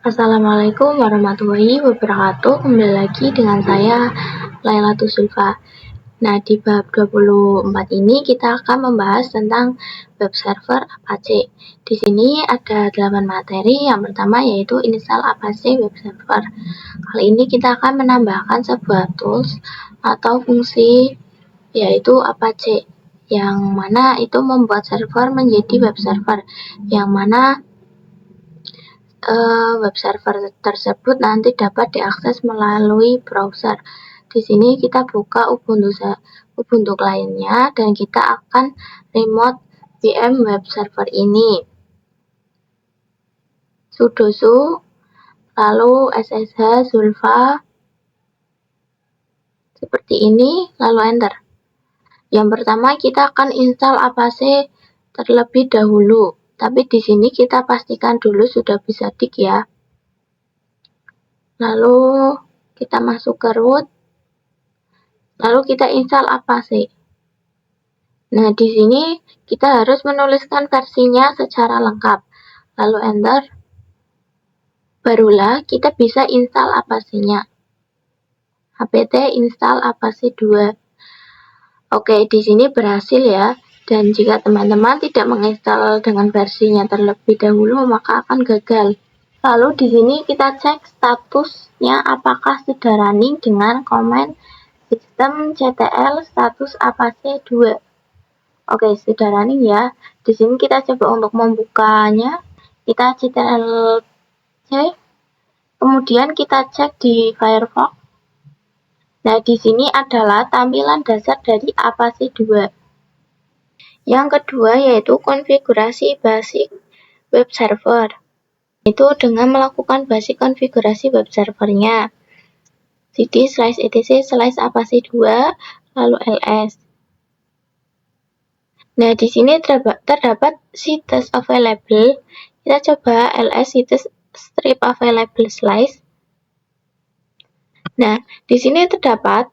Assalamualaikum warahmatullahi wabarakatuh. Kembali lagi dengan saya Lailatul Zulfa. Nah, di bab 24 ini kita akan membahas tentang web server Apache. Di sini ada 8 materi. Yang pertama yaitu install Apache web server. Kali ini kita akan menambahkan sebuah tools atau fungsi yaitu Apache, yang mana itu membuat server menjadi web server, yang mana web server tersebut nanti dapat diakses melalui browser. Di sini kita buka Ubuntu client-nya dan kita akan remote VM web server ini. Sudo su, lalu ssh zulfa seperti ini, lalu enter. Yang pertama kita akan install Apache terlebih dahulu. Tapi di sini kita pastikan dulu sudah bisa dig ya. Lalu kita masuk ke root. Lalu kita install Apache. Nah, di sini kita harus menuliskan versinya secara lengkap. Lalu enter. Barulah kita bisa install Apache-nya. apt install Apache 2. Oke, di sini berhasil ya. Dan jika teman-teman tidak menginstal dengan versinya terlebih dahulu, maka akan gagal. Lalu di sini kita cek statusnya apakah sudah running dengan komen systemctl status Apache 2. Oke, sudah running ya. Di sini kita coba untuk membukanya. Kita ctrl+C. Kemudian kita cek di Firefox. Nah, di sini adalah tampilan dasar dari Apache 2. Yang kedua yaitu konfigurasi basic web server. Itu dengan melakukan basic konfigurasi web servernya. cd/etc/apache 2 lalu ls. Nah, di sini terdapat situs available. Kita coba ls situs strip available slice. Nah, di sini terdapat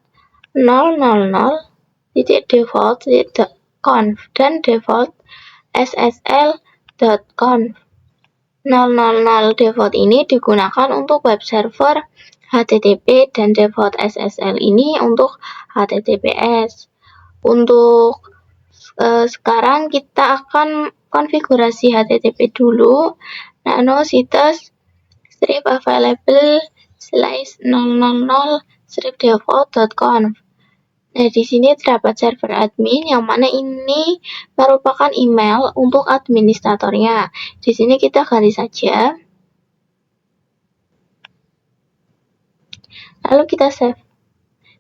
000.default.conf dan default ssl.conf. 000 default ini digunakan untuk web server HTTP dan default SSL ini untuk HTTPS. Untuk sekarang kita akan konfigurasi HTTP dulu. Nano situs strip available /000 strip default.conf. Nah, di sini terdapat server admin yang mana ini merupakan email untuk administratornya. Di sini kita ganti saja. Lalu kita save.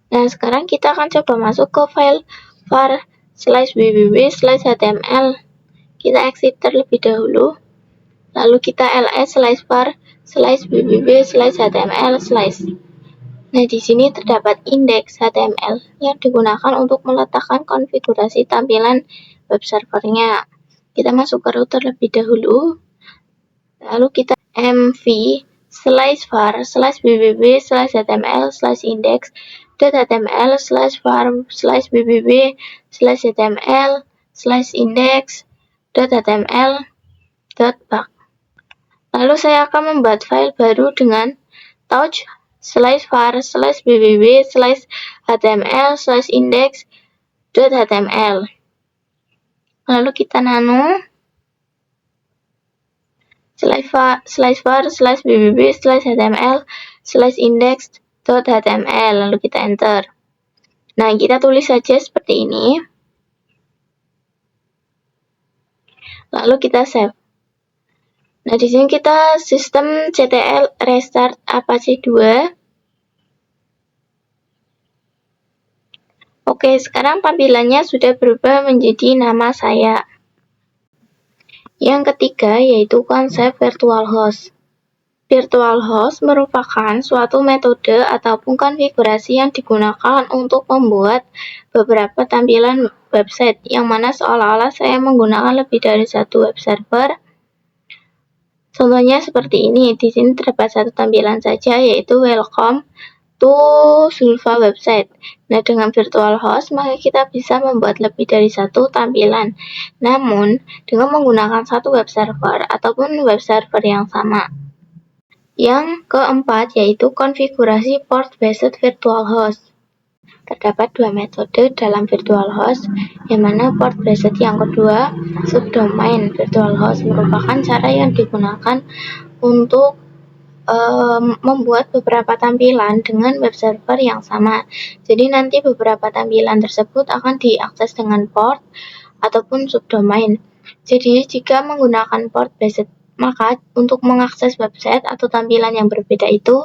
Nah, sekarang kita akan coba masuk ke file var/www/html. Kita exit terlebih dahulu. Lalu kita ls/var/www/html/. Nah, di sini terdapat indeks HTML yang digunakan untuk meletakkan konfigurasi tampilan web servernya. Kita masuk ke root terlebih dahulu. Lalu kita mv/www/html/index.html/var/www/index.html.bug. Lalu saya akan membuat file baru dengan touch/var/www/html/index.html. Lalu kita nano /var/www/html/index.html. Lalu kita enter. Nah, kita tulis saja seperti ini. Lalu kita save. Nah, di sini kita systemctl restart Apache 2. Oke, sekarang tampilannya sudah berubah menjadi nama saya. Yang ketiga yaitu konsep virtual host. Virtual host merupakan suatu metode ataupun konfigurasi yang digunakan untuk membuat beberapa tampilan website, yang mana seolah-olah saya menggunakan lebih dari satu web server. Contohnya seperti ini. Di sini terdapat satu tampilan saja yaitu welcome to Zulfa website. Nah, dengan virtual host maka kita bisa membuat lebih dari satu tampilan. Namun, dengan menggunakan satu web server ataupun web server yang sama. Yang keempat yaitu konfigurasi port-based virtual host. Terdapat dua metode dalam virtual host, yang mana port-based yang kedua, subdomain virtual host, merupakan cara yang digunakan untuk membuat beberapa tampilan dengan web server yang sama. Jadi nanti beberapa tampilan tersebut akan diakses dengan port ataupun subdomain. Jadi jika menggunakan port based, maka untuk mengakses website atau tampilan yang berbeda itu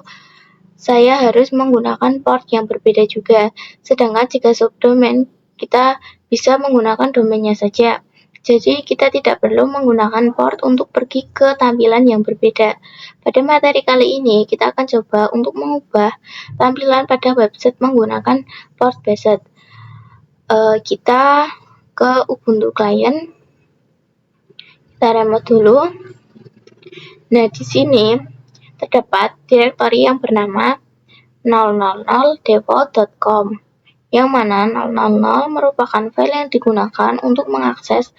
saya harus menggunakan port yang berbeda juga. Sedangkan jika subdomain, kita bisa menggunakan domainnya saja. Jadi kita tidak perlu menggunakan port untuk pergi ke tampilan yang berbeda. Pada materi kali ini kita akan coba untuk mengubah tampilan pada website menggunakan port based. Kita ke Ubuntu client, kita remote dulu. Nah, di sini terdapat direktori yang bernama 000default.com, yang mana 000 merupakan file yang digunakan untuk mengakses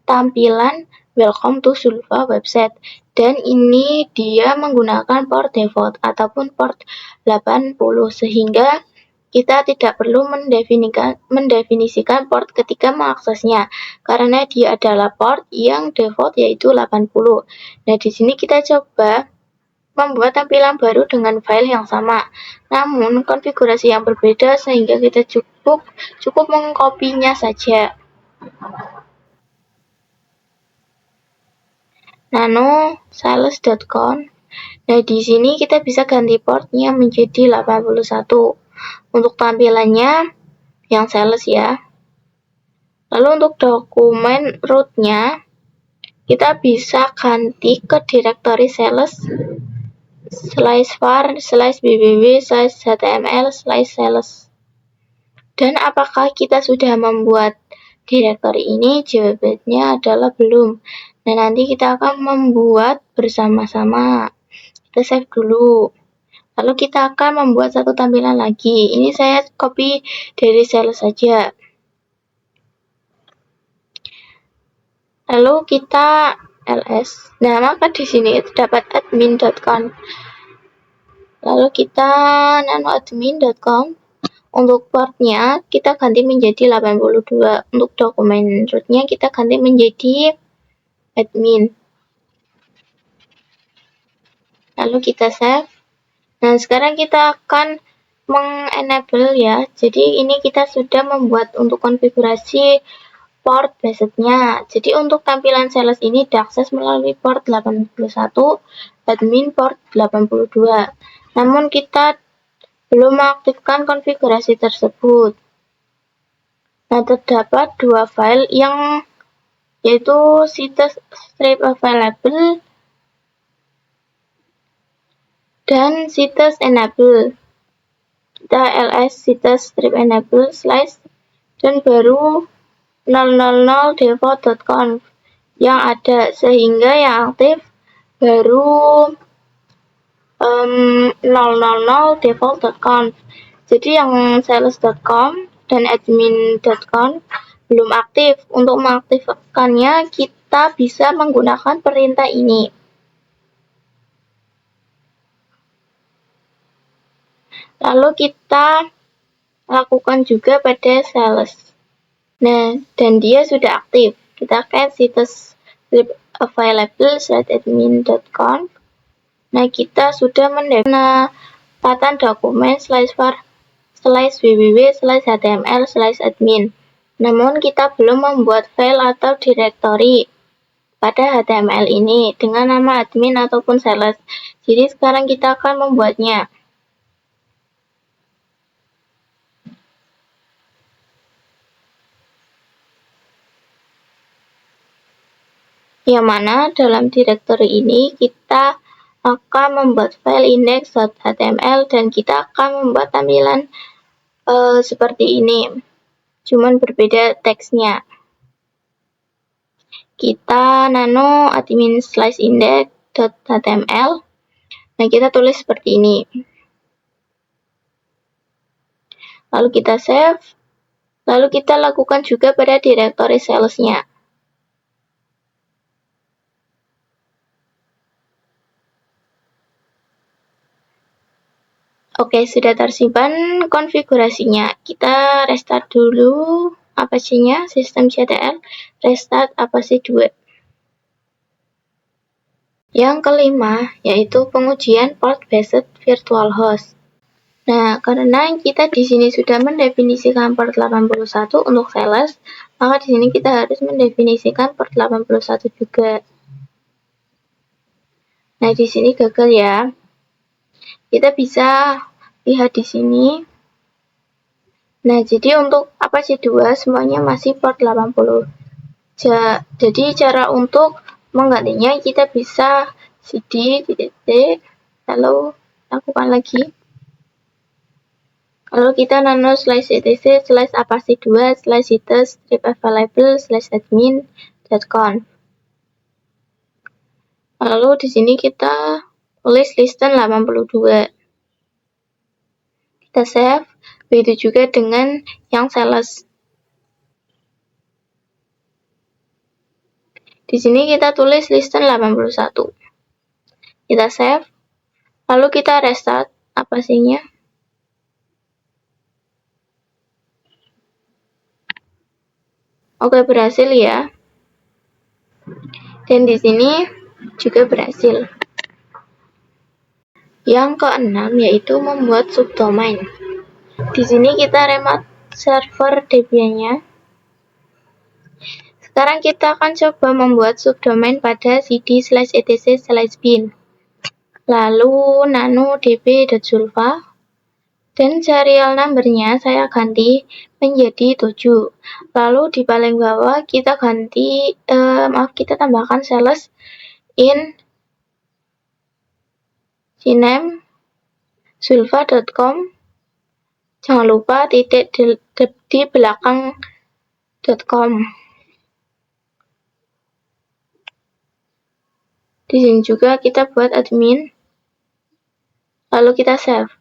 tampilan Welcome to Zulfa website, dan ini dia menggunakan port default ataupun port 80, sehingga kita tidak perlu mendefinisikan port ketika mengaksesnya, karena dia adalah port yang default yaitu 80. Nah, di sini kita coba membuat tampilan baru dengan file yang sama, namun konfigurasi yang berbeda, sehingga kita cukup mengkopinya saja. nano-sales.com. Nah, di sini kita bisa ganti portnya menjadi 81 untuk tampilannya yang sales ya. Lalu untuk dokumen rootnya kita bisa ganti ke direktori sales /var/bbb/html/sales. Dan apakah kita sudah membuat direktori ini? Jawabannya adalah belum. Nah, nanti kita akan membuat bersama-sama. Kita save dulu. Lalu kita akan membuat satu tampilan lagi. Ini saya copy dari sales saja. Lalu kita ls. Nah, maka di sini terdapat admin.conf. Lalu kita nanoadmin.com. Untuk portnya kita ganti menjadi 82. Untuk dokumen rootnya kita ganti menjadi admin. Lalu kita save. Nah, sekarang kita akan mengenable ya. Jadi ini kita sudah membuat untuk konfigurasi port based-nya. Jadi untuk tampilan sales ini diakses melalui port 81, admin port 82. Namun kita belum mengaktifkan konfigurasi tersebut. Nah, terdapat dua file yang yaitu situs strip available dan situs enable. Kita ls situs strip enable slash dan baru 000default.conf yang ada, sehingga yang aktif baru 000default.conf. Jadi yang sales.com dan admin.conf belum aktif. Untuk mengaktifkannya kita bisa menggunakan perintah ini. Lalu kita lakukan juga pada sales. Nah, dan dia sudah aktif. Kita ke situs available/admin.conf. Nah, kita sudah mendapatkan dokumen /var/www/html/admin. Namun kita belum membuat file atau direktori pada HTML ini dengan nama admin ataupun sales. Jadi sekarang kita akan membuatnya. Yang mana dalam direktori ini kita akan membuat file index.html dan kita akan membuat tampilan seperti ini, cuman berbeda teksnya. Kita nano admin index.html. Nah, kita tulis seperti ini. Lalu kita save. Lalu kita lakukan juga pada direktori salesnya. Oke, sudah tersimpan konfigurasinya. Kita restart dulu Apache-nya, sistem CTL, restart Apache 2. Yang kelima, yaitu pengujian port-based virtual host. Nah, karena kita di sini sudah mendefinisikan port 81 untuk sales, maka di sini kita harus mendefinisikan port 81 juga. Nah, di sini gagal ya. Kita bisa lihat di sini. Nah, jadi untuk Apache 2 semuanya masih port 80. Jadi cara untuk menggantinya kita bisa cd -t, lalu lakukan lagi. Lalu kita nano /etc/apache 2/hites strip available/admin.conf. Lalu di sini kita tulis listen 82. Kita save, begitu juga dengan yang sales. Di sini kita tulis listen 81. Kita save, lalu kita restart Apache-nya. Oke, berhasil ya. Dan di sini juga berhasil. Yang keenam yaitu membuat subdomain. Di sini kita remote server Debian-nya. Sekarang kita akan coba membuat subdomain pada cd/etc/bin. Lalu nano db.zulfa dan serial number-nya saya ganti menjadi 7. Lalu di paling bawah kita ganti kita tambahkan sales in cname zulfa.com. Jangan lupa titik di belakang .com. Di sini juga kita buat admin. Lalu kita save.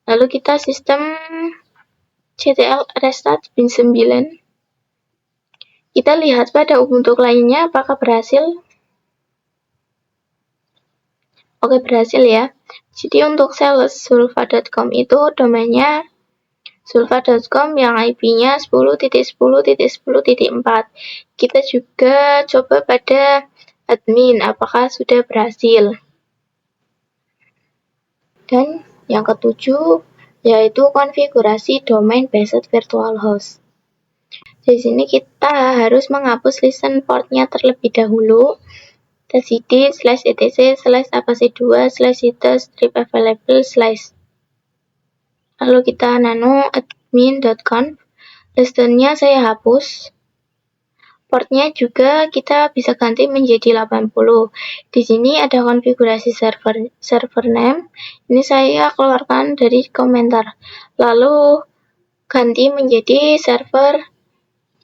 Lalu kita sistem CTL restart bin 9. Kita lihat pada Ubuntu lainnya apakah berhasil. Oke, berhasil ya. Jadi untuk sales zulfa.com itu domainnya zulfa.com yang IP-nya 10.10.10.4. Kita juga coba pada admin apakah sudah berhasil. Dan yang ketujuh yaitu konfigurasi domain based virtual host. Di sini kita harus menghapus listen portnya terlebih dahulu. cd/etc/apache 2/hites strip available/. Lalu kita nano admin.conf. Listennya saya hapus. Portnya juga kita bisa ganti menjadi 80. Di sini ada konfigurasi server name. Ini saya keluarkan dari komentar. Lalu ganti menjadi server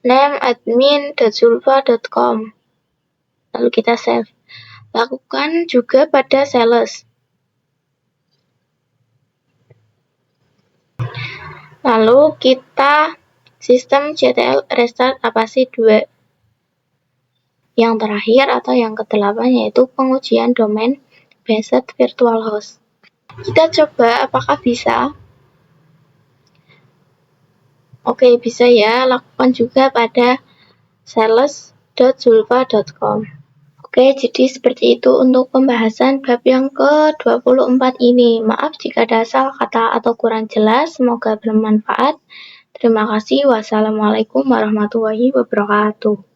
name admin.zulfa.com. Lalu kita save. Lakukan juga pada sales. Lalu kita sistem CTL restart Apache 2. Yang terakhir atau yang ke-8 yaitu pengujian domain based virtual host. Kita coba apakah bisa. Oke, bisa ya. Lakukan juga pada sales.zulfa.com. Oke, jadi seperti itu untuk pembahasan bab yang ke-24 ini. Maaf jika ada salah kata atau kurang jelas, semoga bermanfaat. Terima kasih. Wassalamualaikum warahmatullahi wabarakatuh.